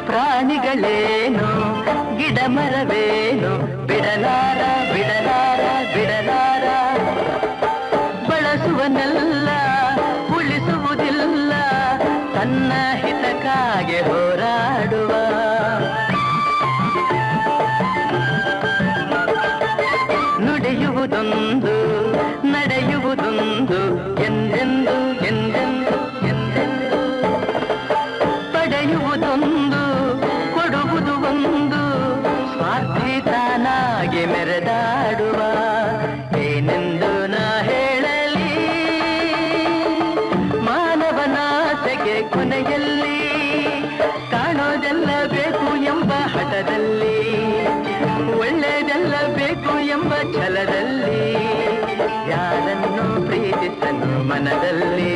ಪ್ರಾಣಿಗಳೇನು ಗಿಡ ಮರವೇನು ಬಿಡಲಾರ ಬಿಡಲಾರ ಬಿಡಲಾರ ಬಳಸುವನೆಲ್ಲ ಉಳಿಸುವುದಿಲ್ಲ ತನ್ನ ಹಿತಕ್ಕಾಗಿ ಹೋರಾಡುವ ನುಡಿಯುವುದೊಂದು ನಡೆಯುವುದೊಂದು ಎಂದೆಂದು ಎಂದೆಂದು ಎಂದೆಂದು ಪಡೆಯುವುದೊಂದು ಕೊಡುವುದು ಒಂದು ಸ್ವಾರ್ಥಿ ತಾನಾಗಿ ಮೆರೆದಾಡುವ ಏನೆಂದು ನಾ ಹೇಳಲಿ ಮಾನವನಾಸೆಗೆ ಕೊನೆಯಲ್ಲಿ ಕಾಣೋದೆಲ್ಲ ಬೇಕು ಎಂಬ ಹಠದಲ್ಲಿ ಒಳ್ಳೆಯದೆಲ್ಲ ಬೇಕು ಎಂಬ ಛಲದಲ್ಲಿ ಯಾರನ್ನು ಪ್ರೀತಿಸಲು ಮನದಲ್ಲಿ